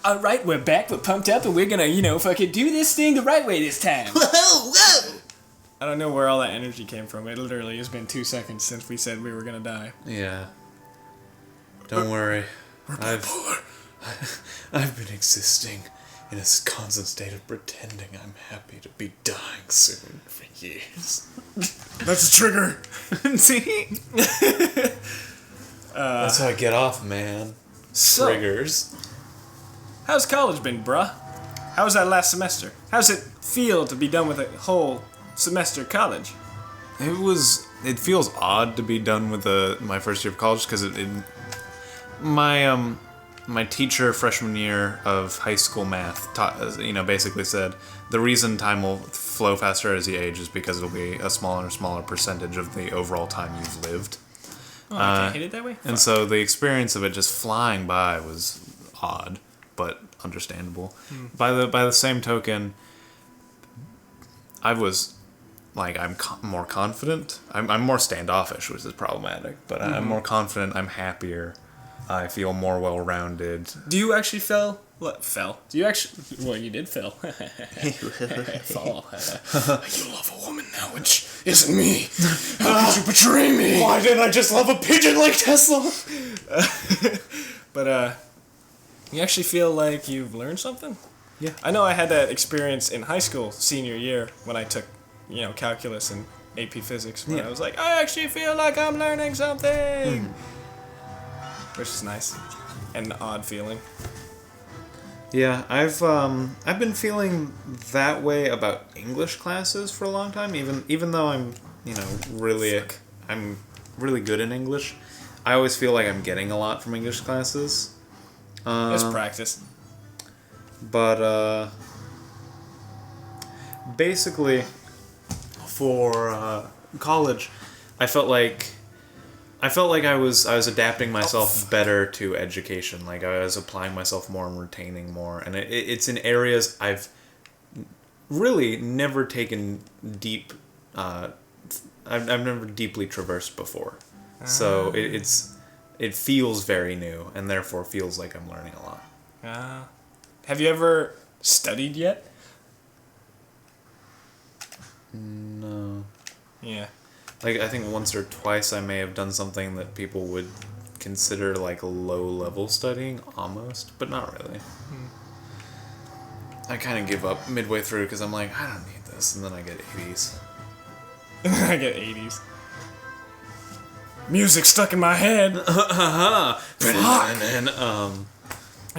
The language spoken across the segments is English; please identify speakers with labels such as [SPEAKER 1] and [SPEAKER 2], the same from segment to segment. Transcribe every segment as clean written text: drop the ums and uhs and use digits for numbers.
[SPEAKER 1] all right, we're back, we're pumped up, and we're gonna, fucking do this thing the right way this time.
[SPEAKER 2] Whoa!
[SPEAKER 1] I don't know where all that energy came from. It literally has been 2 seconds since we said we were gonna die.
[SPEAKER 2] Yeah. Don't worry.
[SPEAKER 1] We're
[SPEAKER 2] I've been existing in a constant state of pretending I'm happy to be dying soon for years.
[SPEAKER 1] That's a trigger.
[SPEAKER 2] See? That's how I get off, man.
[SPEAKER 1] So,
[SPEAKER 2] Triggers.
[SPEAKER 1] how's college been, bruh? How was that last semester? How's it feel to be done with a whole semester of college?
[SPEAKER 3] It feels odd to be done with my first year of college because my teacher freshman year of high school math basically said the reason time will flow faster as you age is because it'll be a smaller and smaller percentage of the overall time you've lived.
[SPEAKER 1] Oh, I can't hit it that way?
[SPEAKER 3] And so the experience of it just flying by was odd, but understandable. By the same token, I was I'm more confident. I'm more standoffish, which is problematic. But I'm more confident. I'm happier. I feel more well-rounded.
[SPEAKER 1] Do you actually fell? What, fell? Do you actually... Well, you did fell. Fall.
[SPEAKER 2] You love a woman now, which isn't me. How could you betray me? Why didn't I just love a pigeon like Tesla?
[SPEAKER 1] But, you actually feel like you've learned something?
[SPEAKER 3] Yeah.
[SPEAKER 1] I know I had that experience in high school, senior year, when I took, calculus and AP physics, where I was like, I actually feel like I'm learning something! Which is nice. And an odd feeling.
[SPEAKER 3] Yeah, I've been feeling that way about English classes for a long time. Even though I'm really good in English, I always feel like I'm getting a lot from English classes.
[SPEAKER 1] It's practice.
[SPEAKER 3] But basically, for college, I felt like I was adapting myself better to education. Like I was applying myself more and retaining more, and it's in areas I've really never taken deep. I've never deeply traversed before, so it feels very new, and therefore feels like I'm learning a lot.
[SPEAKER 1] Have you ever studied yet?
[SPEAKER 3] No.
[SPEAKER 1] Yeah.
[SPEAKER 3] I think once or twice I may have done something that people would consider low-level studying, almost, but not really. I kind of give up midway through because I'm like, I don't need this, and then I get 80s.
[SPEAKER 1] I get 80s. Music stuck in my head. I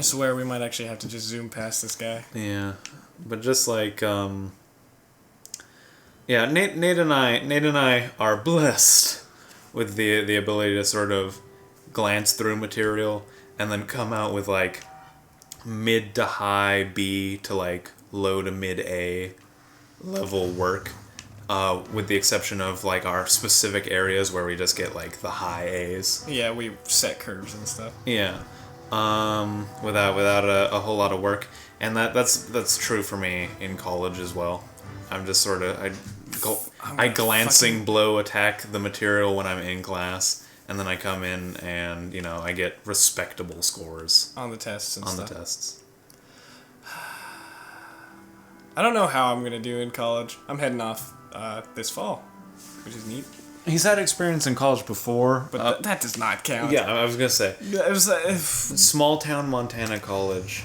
[SPEAKER 1] swear we might actually have to just zoom past this guy.
[SPEAKER 3] Yeah, but just Nate and I are blessed with the ability to sort of glance through material and then come out with mid to high B to low to mid A level work, with the exception of our specific areas where we just get the high A's.
[SPEAKER 1] Yeah, we set curves and stuff.
[SPEAKER 3] Yeah, without a whole lot of work, and that's true for me in college as well. I'm just sort of I glancing blow attack the material when I'm in class, and then I come in and I get respectable scores
[SPEAKER 1] on the tests and stuff.
[SPEAKER 3] The tests.
[SPEAKER 1] I don't know how I'm gonna do in college. I'm heading off this fall, which is neat.
[SPEAKER 3] He's had experience in college before,
[SPEAKER 1] but that does not count.
[SPEAKER 3] Yeah, I was gonna say
[SPEAKER 1] it was
[SPEAKER 3] small town Montana college,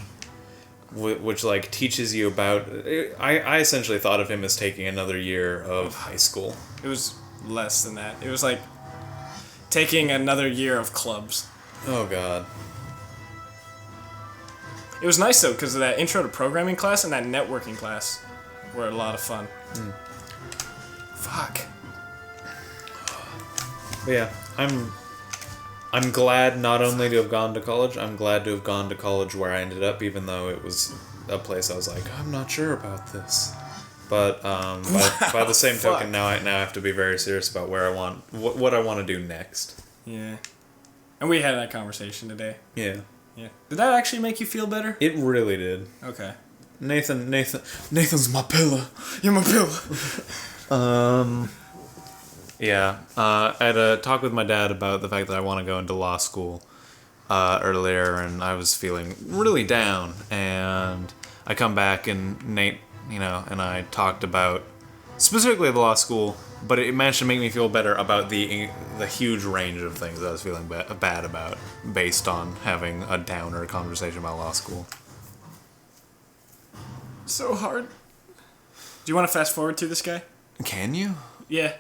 [SPEAKER 3] which teaches you about. I essentially thought of him as taking another year of high school.
[SPEAKER 1] It was less than that. It was taking another year of clubs.
[SPEAKER 3] Oh God.
[SPEAKER 1] It was nice though because that intro to programming class and that networking class were a lot of fun. Fuck.
[SPEAKER 3] But yeah, I'm glad not only to have gone to college, I'm glad to have gone to college where I ended up, even though it was a place I was like, I'm not sure about this. But by the same token, now I have to be very serious about where I want what I want to do next.
[SPEAKER 1] Yeah, and we had that conversation today.
[SPEAKER 3] Yeah.
[SPEAKER 1] Yeah. Did that actually make you feel better?
[SPEAKER 3] It really did.
[SPEAKER 1] Okay.
[SPEAKER 3] Nathan's my pillow. You're my pillow. Yeah. I had a talk with my dad about the fact that I want to go into law school. earlier, and I was feeling really down, and I come back, and Nate, and I talked about specifically the law school, but it managed to make me feel better about the huge range of things that I was feeling bad about based on having a downer conversation about law school.
[SPEAKER 1] So hard. Do you want to fast forward to this guy?
[SPEAKER 3] Can you?
[SPEAKER 1] Yeah.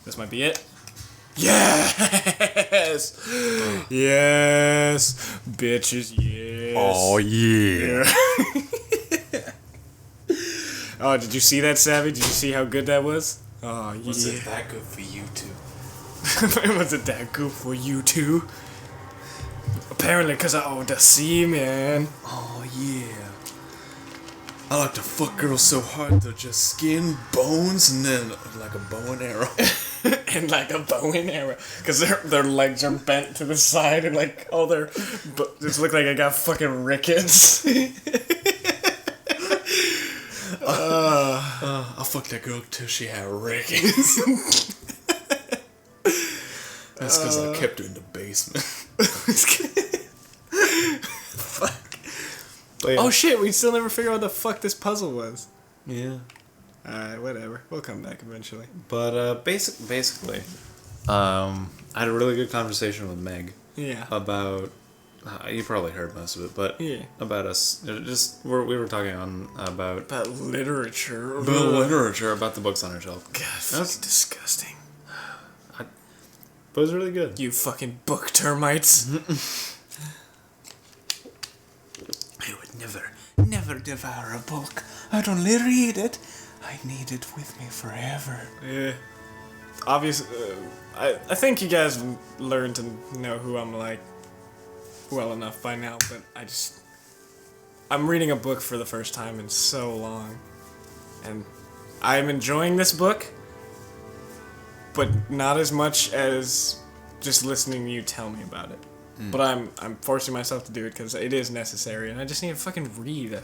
[SPEAKER 1] This might be it. Yes! Yes! Bitches, yes.
[SPEAKER 3] Oh, yeah.
[SPEAKER 1] Oh, did you see that, Savvy? Did you see how good that was? Oh, yeah.
[SPEAKER 2] Was it that good for you two?
[SPEAKER 1] Was it that good for you too? Apparently, because I owned a seaman.
[SPEAKER 2] Oh, yeah. I like to fuck girls so hard they're just skin, bones, and then like a bow and arrow.
[SPEAKER 1] And like a bow and arrow. Because their legs are bent to the side and like all their... Just look like I got fucking rickets.
[SPEAKER 2] I fucked that girl till she had rickets. That's because I kept her in the basement.
[SPEAKER 1] Fuck.
[SPEAKER 3] But yeah.
[SPEAKER 1] Oh shit, we still never figured out what the fuck this puzzle was.
[SPEAKER 3] Yeah.
[SPEAKER 1] Alright, whatever. We'll come back eventually.
[SPEAKER 3] But basically, I had a really good conversation with Meg
[SPEAKER 1] Yeah.
[SPEAKER 3] about. You probably heard most of it, but
[SPEAKER 1] Yeah.
[SPEAKER 3] about us. We were talking about
[SPEAKER 1] About literature.
[SPEAKER 3] about the books on our shelf.
[SPEAKER 1] God, fucking disgusting.
[SPEAKER 3] But it was really good.
[SPEAKER 1] You fucking book termites.
[SPEAKER 2] I would never devour a book. I'd only read it. I need it with me forever.
[SPEAKER 1] Yeah. Obviously, I think you guys learned to know who I'm like well enough by now, but I'm reading a book for the first time in so long. And I'm enjoying this book, but not as much as just listening to you tell me about it. But I'm forcing myself to do it because it is necessary, and I just need to fucking read.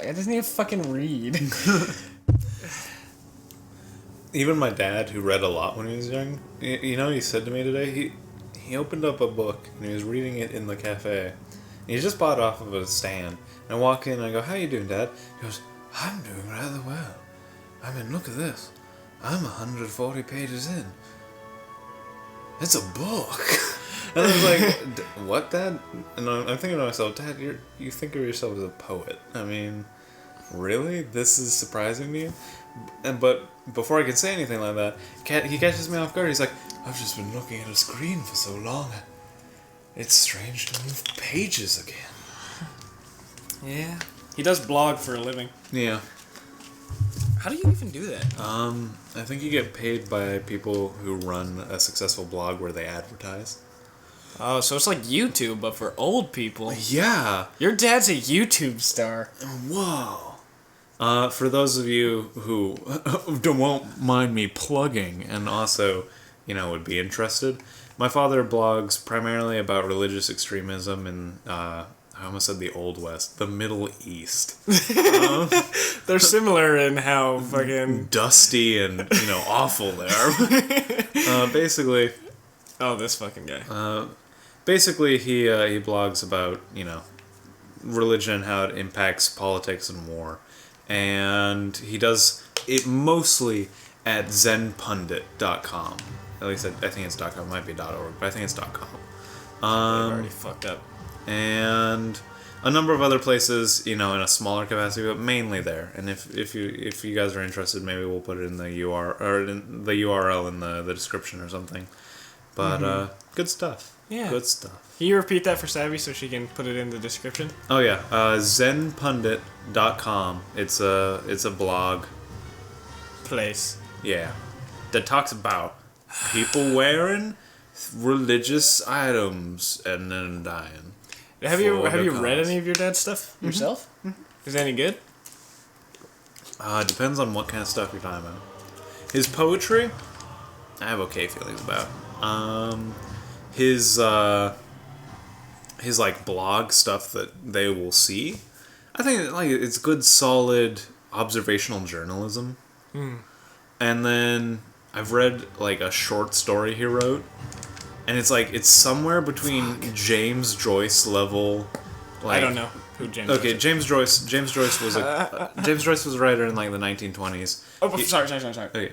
[SPEAKER 1] I just need to fucking read.
[SPEAKER 3] Even my dad, who read a lot when he was young, he said to me today, he opened up a book and he was reading it in the cafe. And he just bought it off of a stand. And I walk in and I go, "How you doing, Dad?" He goes, "I'm doing rather well. I mean, look at this. I'm 140 pages in. It's a book." And I was like, "What, Dad?" And I'm thinking to myself, "Dad, you think of yourself as a poet. I mean, really? This is surprising to you?" But before I can say anything like that, he catches me off guard. He's like, "I've just been looking at a screen for so long. It's strange to move pages again."
[SPEAKER 1] Yeah. He does blog for a living.
[SPEAKER 3] Yeah.
[SPEAKER 1] How do you even do that?
[SPEAKER 3] I think you get paid by people who run a successful blog where they advertise.
[SPEAKER 1] Oh, so it's like YouTube, but for old people.
[SPEAKER 3] Yeah.
[SPEAKER 1] Your dad's a YouTube star.
[SPEAKER 3] Whoa. For those of you who won't mind me plugging and also, would be interested, my father blogs primarily about religious extremism in, I almost said the Old West, the Middle East.
[SPEAKER 1] They're similar in how fucking...
[SPEAKER 3] dusty and, awful they are. Basically...
[SPEAKER 1] Oh, this fucking guy.
[SPEAKER 3] Basically, he blogs about, religion, how it impacts politics and war. And he does it mostly at zenpundit.com. At least I think it's .com. It might be .org, but I think it's .com.
[SPEAKER 1] They've already fucked up.
[SPEAKER 3] And a number of other places, in a smaller capacity, but mainly there. And if you guys are interested, maybe we'll put it in the URL in the description or something. But good stuff.
[SPEAKER 1] Yeah.
[SPEAKER 3] Good stuff.
[SPEAKER 1] Can you repeat that for Savvy so she can put it in the description?
[SPEAKER 3] Oh yeah, zenpundit.com. It's a blog.
[SPEAKER 1] Place.
[SPEAKER 3] Yeah, that talks about people wearing religious items and then dying.
[SPEAKER 1] Have you
[SPEAKER 3] For the
[SPEAKER 1] read
[SPEAKER 3] cause.
[SPEAKER 1] any of your dad's stuff yourself? Is it any good?
[SPEAKER 3] It depends on what kind of stuff you're talking about. His poetry, I have okay feelings about. His like blog stuff that they will see, I think like it's good, solid observational journalism. And then I've read like a short story he wrote, and it's somewhere between James Joyce level. Like,
[SPEAKER 1] I don't know who James.
[SPEAKER 3] Okay,
[SPEAKER 1] is.
[SPEAKER 3] James Joyce was James Joyce was a writer in like the 1920s.
[SPEAKER 1] Oh, sorry.
[SPEAKER 3] Okay.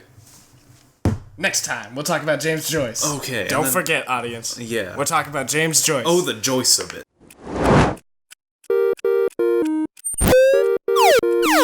[SPEAKER 1] Next time we'll talk about James Joyce.
[SPEAKER 3] Okay.
[SPEAKER 1] Don't forget, audience.
[SPEAKER 3] Yeah.
[SPEAKER 1] We're talking about James Joyce.
[SPEAKER 3] Oh, the Joyce of it.